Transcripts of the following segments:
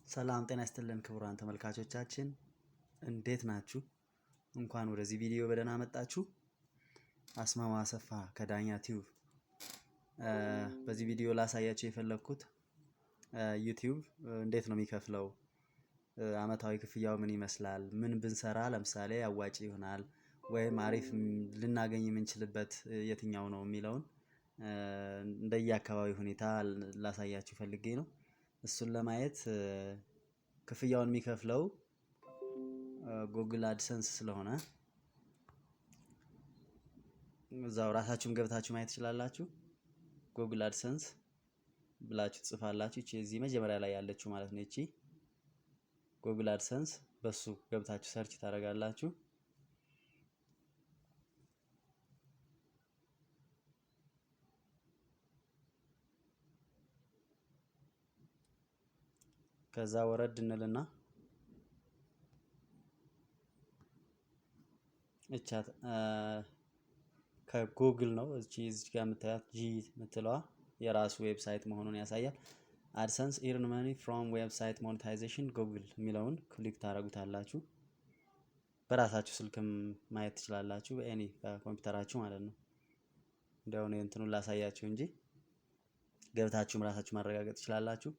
ሰላም ጤና ይስጥልን ክቡራን ተመልካቾቻችን እንዴት ናችሁ? እንኳን ወደዚህ ቪዲዮ በደህና መጣችሁ። አስማማ አሰፋ ከዳኛ ቲዩብ። በዚህ ቪዲዮ ላሳያችሁ የፈለኩት ዩቲዩብ እንዴት ነው የሚከፍለው፣ አመታዊ ክፍያው ምን ይመስላል፣ ምን ብንሰራ ለምሳሌ አዋጪ ይሆናል ወይም አሪፍ ልናገኝ የምንችልበት የትኛው ነው የሚለውን እንደየአካባቢው ሁኔታ ላሳያችሁ ፈልጌ ነው። እሱን ለማየት ክፍያውን የሚከፍለው ጉግል አድሰንስ ስለሆነ እዛው ራሳችሁም ገብታችሁ ማየት ትችላላችሁ። ጉግል አድሰንስ ብላችሁ ጽፋላችሁ። እቺ እዚህ መጀመሪያ ላይ ያለችው ማለት ነው። እቺ ጉግል አድሰንስ በሱ ገብታችሁ ሰርች ታደርጋላችሁ። ከዛ ወረድ እንልና እቻት ከጉግል ነው እዚህ ጋር የምታያት ጂ የምትለዋ የራሱ ዌብሳይት መሆኑን ያሳያል። አድሰንስ ኢርን መኒ ፍሮም ዌብሳይት ሞኔታይዜሽን ጉግል የሚለውን ክሊክ ታደርጉታላችሁ። በራሳችሁ ስልክም ማየት ትችላላችሁ፣ በኤኒ በኮምፒውተራችሁ ማለት ነው። እንደው ነው እንትኑን ላሳያችሁ እንጂ ገብታችሁም ራሳችሁ ማረጋገጥ ትችላላችሁ።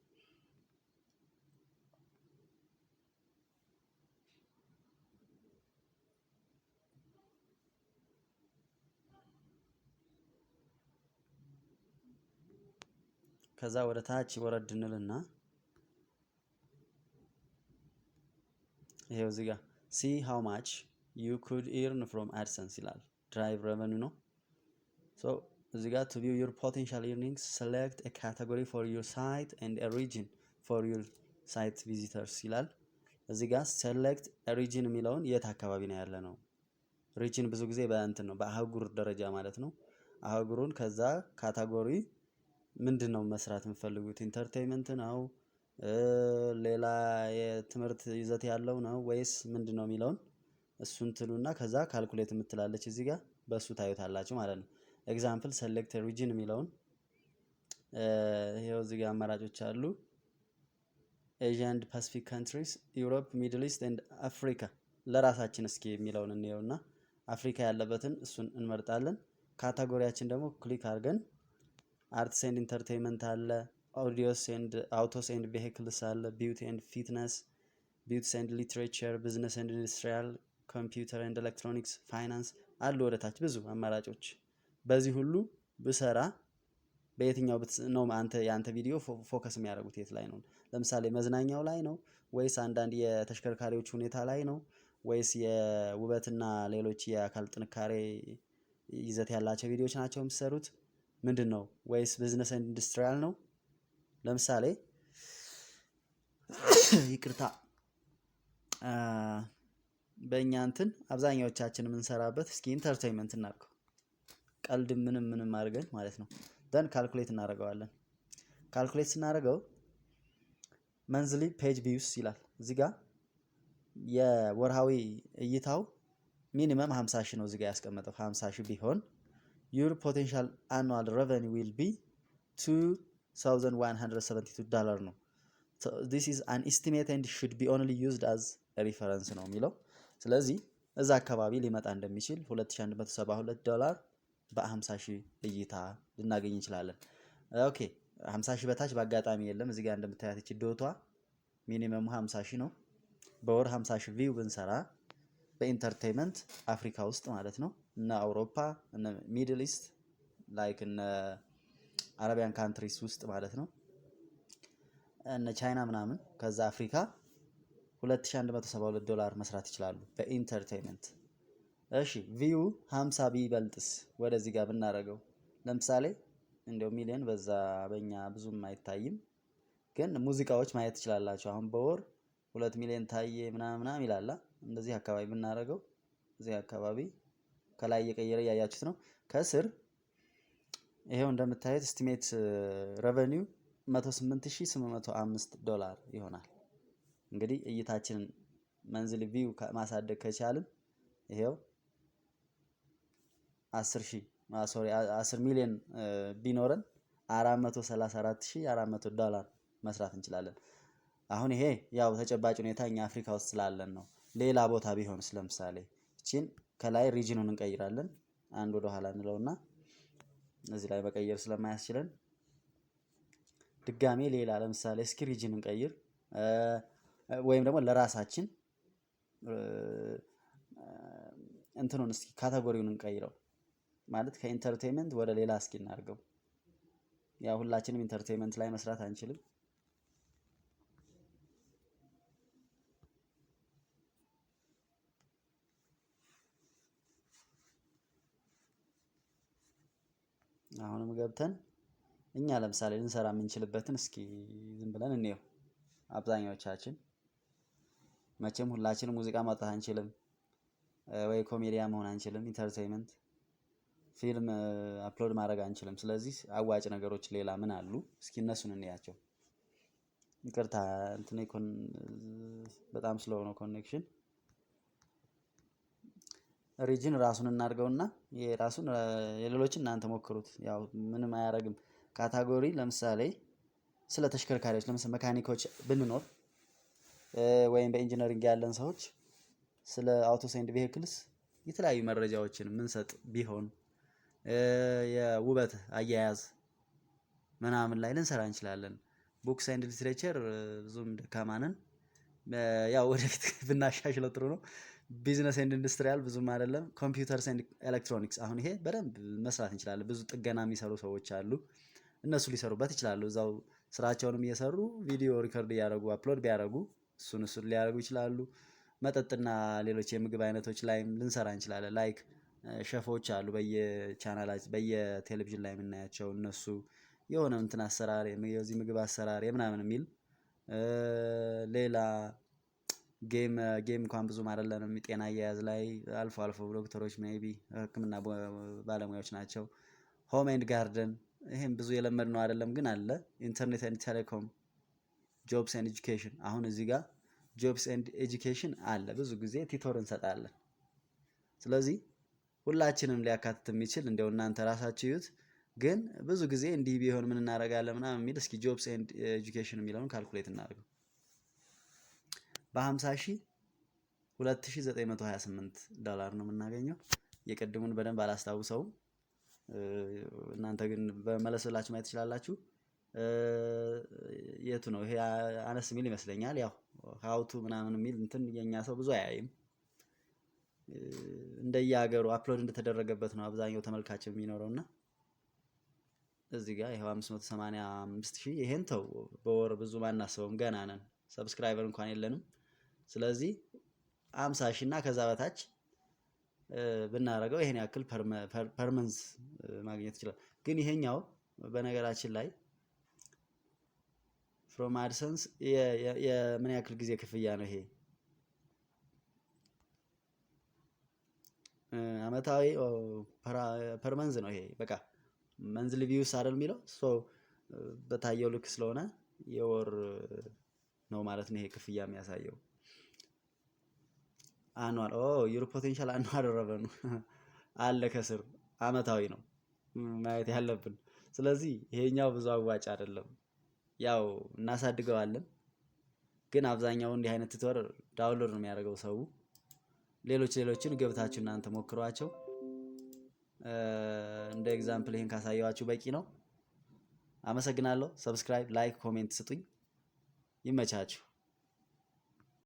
ከዛ ወደ ታች ወረድ እንልና ይሄው እዚህ ጋር see how much you could earn from AdSense ይላል። drive revenue ነው። so እዚህ ጋር to view your potential earnings select a category for your site and a region for your site visitors ይላል። እዚህ ጋር select a region የሚለውን የት አካባቢ ነው ያለ ነው። region ብዙ ጊዜ በእንትን ነው በአህጉር ደረጃ ማለት ነው። አህጉሩን ከዛ ካታጎሪ ምንድነው መስራት የምፈልጉት? ኢንተርቴይንመንት ነው፣ ሌላ የትምህርት ይዘት ያለው ነው ወይስ ምንድነው የሚለውን እሱን ትሉና ከዛ ካልኩሌት የምትላለች እዚህ ጋር በሱ ታዩታላችሁ ማለት ነው። ኤግዛምፕል ሴሌክት ሪጅን የሚለውን ይሄው እዚህ ጋር አማራጮች አሉ። ኤዥያ ኤንድ ፓሲፊክ ካንትሪስ፣ ዩሮፕ፣ ሚድል ኢስት ኤንድ አፍሪካ። ለራሳችን እስኪ የሚለውን እንየውና አፍሪካ ያለበትን እሱን እንመርጣለን። ካታጎሪያችን ደግሞ ክሊክ አድርገን አርትስ ኤንድ ኢንተርቴይንመንት አለ፣ ኦዲዮስ ኤንድ አውቶስ ኤንድ ቬሂክልስ አለ፣ ቢዩቲ ኤንድ ፊትነስ፣ ቢዩቲስ ኤንድ ሊትሬቸር፣ ቢዝነስ ኤንድ ኢንዱስትሪያል፣ ኮምፒውተር ኤንድ ኤሌክትሮኒክስ፣ ፋይናንስ አሉ። ወደታች ብዙ አማራጮች። በዚህ ሁሉ ብሰራ በየትኛው ነው የአንተ ቪዲዮ ፎከስ የሚያደርጉት የት ላይ ነው? ለምሳሌ መዝናኛው ላይ ነው ወይስ አንዳንድ የተሽከርካሪዎች ሁኔታ ላይ ነው ወይስ የውበትና ሌሎች የአካል ጥንካሬ ይዘት ያላቸው ቪዲዮዎች ናቸው የምትሰሩት? ምንድነው? ወይስ ቢዝነስ ኤንድ ኢንዱስትሪያል ነው? ለምሳሌ ይቅርታ በእኛ እንትን አብዛኛዎቻችን የምንሰራበት እስኪ ኢንተርቴይንመንት እናድርገው፣ ቀልድ ምንም አድርገን ማለት ነው። ደን ካልኩሌት እናደርገዋለን። ካልኩሌት ስናደርገው መንዝሊ ፔጅ ቪውስ ይላል እዚህ ጋር የወርሃዊ እይታው ሚኒመም 50 ሺህ ነው እዚህ ጋር ያስቀመጠው። 50 ሺህ ቢሆን your potential annual revenue will be $2,172 ነው። so this is an estimate and should be only used as a reference ነው የሚለው። ስለዚህ እዛ አካባቢ ሊመጣ እንደሚችል $2172 በ50 ሺህ እይታ ልናገኝ እንችላለን። ኦኬ 50 ሺህ በታች በአጋጣሚ የለም። እዚህ ጋር እንደምታያት እቺ ዶቷ ሚኒመሙ 50 ሺህ ነው። በወር 50 ሺህ ቪው ብንሰራ በኢንተርቴይንመንት አፍሪካ ውስጥ ማለት ነው እና አውሮፓ እና ሚድል ኢስት ላይክ እና አረቢያን ካንትሪስ ውስጥ ማለት ነው እና ቻይና ምናምን ከዛ አፍሪካ $2172 መስራት ይችላሉ በኢንተርቴይንመንት። እሺ ቪው 50 ቢበልጥስ ወደዚህ ጋር ብናረገው ለምሳሌ እንደው ሚሊዮን በዛ በእኛ ብዙም አይታይም፣ ግን ሙዚቃዎች ማየት ትችላላችሁ። አሁን በወር 2 ሚሊዮን ታየ ምናምን ይላል። እንደዚህ አካባቢ ብናረገው እዚህ አካባቢ ከላይ እየቀየረ ያያችሁት ነው። ከስር ይሄው እንደምታዩት እስቲሜት ሬቨኒው $108,805 ይሆናል። እንግዲህ እይታችንን መንዝል ቪው ማሳደግ ከቻልን ይሄው 10 ሚሊዮን ቢኖረን $434,400 መስራት እንችላለን። አሁን ይሄ ያው ተጨባጭ ሁኔታ እኛ አፍሪካ ውስጥ ስላለን ነው። ሌላ ቦታ ቢሆንስ ለምሳሌ እቺን ከላይ ሪጅኑን እንቀይራለን። አንድ ወደ ኋላ እንለውና እዚህ ላይ መቀየር ስለማያስችለን ድጋሜ ሌላ ለምሳሌ እስኪ ሪጅን እንቀይር ወይም ደግሞ ለራሳችን እንትኑን እስኪ ካታጎሪውን እንቀይረው ማለት ከኢንተርቴይንመንት ወደ ሌላ እስኪ እናርገው። ያው ሁላችንም ኢንተርቴይንመንት ላይ መስራት አንችልም። አሁንም ገብተን እኛ ለምሳሌ ልንሰራ የምንችልበትን እስኪ ዝም ብለን እንየው። አብዛኛዎቻችን መቼም ሁላችንም ሙዚቃ ማውጣት አንችልም ወይ ኮሜዲያ መሆን አንችልም። ኢንተርቴይንመንት ፊልም አፕሎድ ማድረግ አንችልም። ስለዚህ አዋጭ ነገሮች ሌላ ምን አሉ? እስኪ እነሱን እንያቸው። ይቅርታ እንትን በጣም ስሎው ነው ኮኔክሽን። ሪጅን ራሱን እናድርገውና የራሱን የሌሎችን እናንተ ሞክሩት። ያው ምንም አያረግም። ካታጎሪ ለምሳሌ ስለ ተሽከርካሪዎች ለምሳሌ መካኒኮች ብንኖር ወይም በኢንጂነሪንግ ያለን ሰዎች ስለ አውቶስ ኤንድ ቬሂክልስ የተለያዩ መረጃዎችን ምንሰጥ ቢሆን የውበት አያያዝ ምናምን ላይ ልንሰራ እንችላለን። ቡክስ ኤንድ ሊትሬቸር ብዙም ደካማ ነን። ያው ወደፊት ብናሻሽለው ጥሩ ነው። ቢዝነስ ኤንድ ኢንዱስትሪያል ብዙም አይደለም። ኮምፒውተርስ ኤንድ ኤሌክትሮኒክስ አሁን ይሄ በደንብ መስራት እንችላለን። ብዙ ጥገና የሚሰሩ ሰዎች አሉ። እነሱ ሊሰሩበት ይችላሉ። እዛው ስራቸውንም እየሰሩ ቪዲዮ ሪከርድ እያደረጉ አፕሎድ ቢያደርጉ እሱን ሊያደርጉ ይችላሉ። መጠጥና ሌሎች የምግብ አይነቶች ላይም ልንሰራ እንችላለን። ላይክ ሸፎች አሉ በየቻናላችን በየቴሌቪዥን ላይ የምናያቸው እነሱ የሆነ እንትን አሰራር የዚህ ምግብ አሰራር የምናምን የሚል ሌላ ጌም እንኳን ብዙም አይደለንም። ጤና አያያዝ ላይ አልፎ አልፎ ዶክተሮች ሜይቢ ህክምና ባለሙያዎች ናቸው። ሆም ኤንድ ጋርደን ይሄም ብዙ የለመድነው አይደለም ግን አለ። ኢንተርኔት ኤንድ ቴሌኮም፣ ጆብስ ኤንድ ኤጁኬሽን አሁን እዚህ ጋር ጆብስ ኤንድ ኤጁኬሽን አለ። ብዙ ጊዜ ቲቶር እንሰጣለን። ስለዚህ ሁላችንም ሊያካትት የሚችል እንደው እናንተ ራሳችሁ ይዩት። ግን ብዙ ጊዜ እንዲህ ቢሆን ምን እናደርጋለን ምናምን የሚል እስኪ ጆብስ ኤንድ ኤጁኬሽን የሚለውን ካልኩሌት እናደርገው። በ50,000 $2,928 ነው የምናገኘው። የቅድሙን በደንብ አላስታውሰውም። እናንተ ግን በመለስላችሁ ማየት ትችላላችሁ። የቱ ነው ይሄ? አነስ የሚል ይመስለኛል። ያው ሀውቱ ምናምን የሚል እንትን የኛ ሰው ብዙ አያይም። እንደየሀገሩ አፕሎድ እንደተደረገበት ነው አብዛኛው ተመልካች የሚኖረውና እዚህ ጋር ይሄው 585,000 ይሄን ተው በወር ብዙ ማናስበውም ገና ነን። ሰብስክራይበር እንኳን የለንም። ስለዚህ 50,000 እና ከዛ በታች ብናረገው ይሄን ያክል ፐርመንስ ማግኘት ይችላል። ግን ይሄኛው በነገራችን ላይ ፍሮም አድሰንስ የምን ያክል ጊዜ ክፍያ ነው ይሄ? አመታዊ ፐርመንዝ ነው ይሄ። በቃ መንዝሊ ቪውስ አይደል የሚለው ሶ በታየው ልክ ስለሆነ የወር ነው ማለት ነው ይሄ ክፍያ የሚያሳየው። አኗል ዩር ፖቴንሻል አኗል ረቨኑ አለ ከስር አመታዊ ነው ማየት ያለብን። ስለዚህ ይሄኛው ብዙ አዋጭ አይደለም። ያው እናሳድገዋለን ግን አብዛኛው እንዲህ አይነት ቱቶር ዳውንሎድ ነው የሚያደርገው ሰው። ሌሎችን ገብታችሁ እናንተ ሞክሯቸው። እንደ ኤግዛምፕል ይሄን ካሳየዋችሁ በቂ ነው። አመሰግናለሁ። ሰብስክራይብ፣ ላይክ፣ ኮሜንት ስጡኝ። ይመቻችሁ።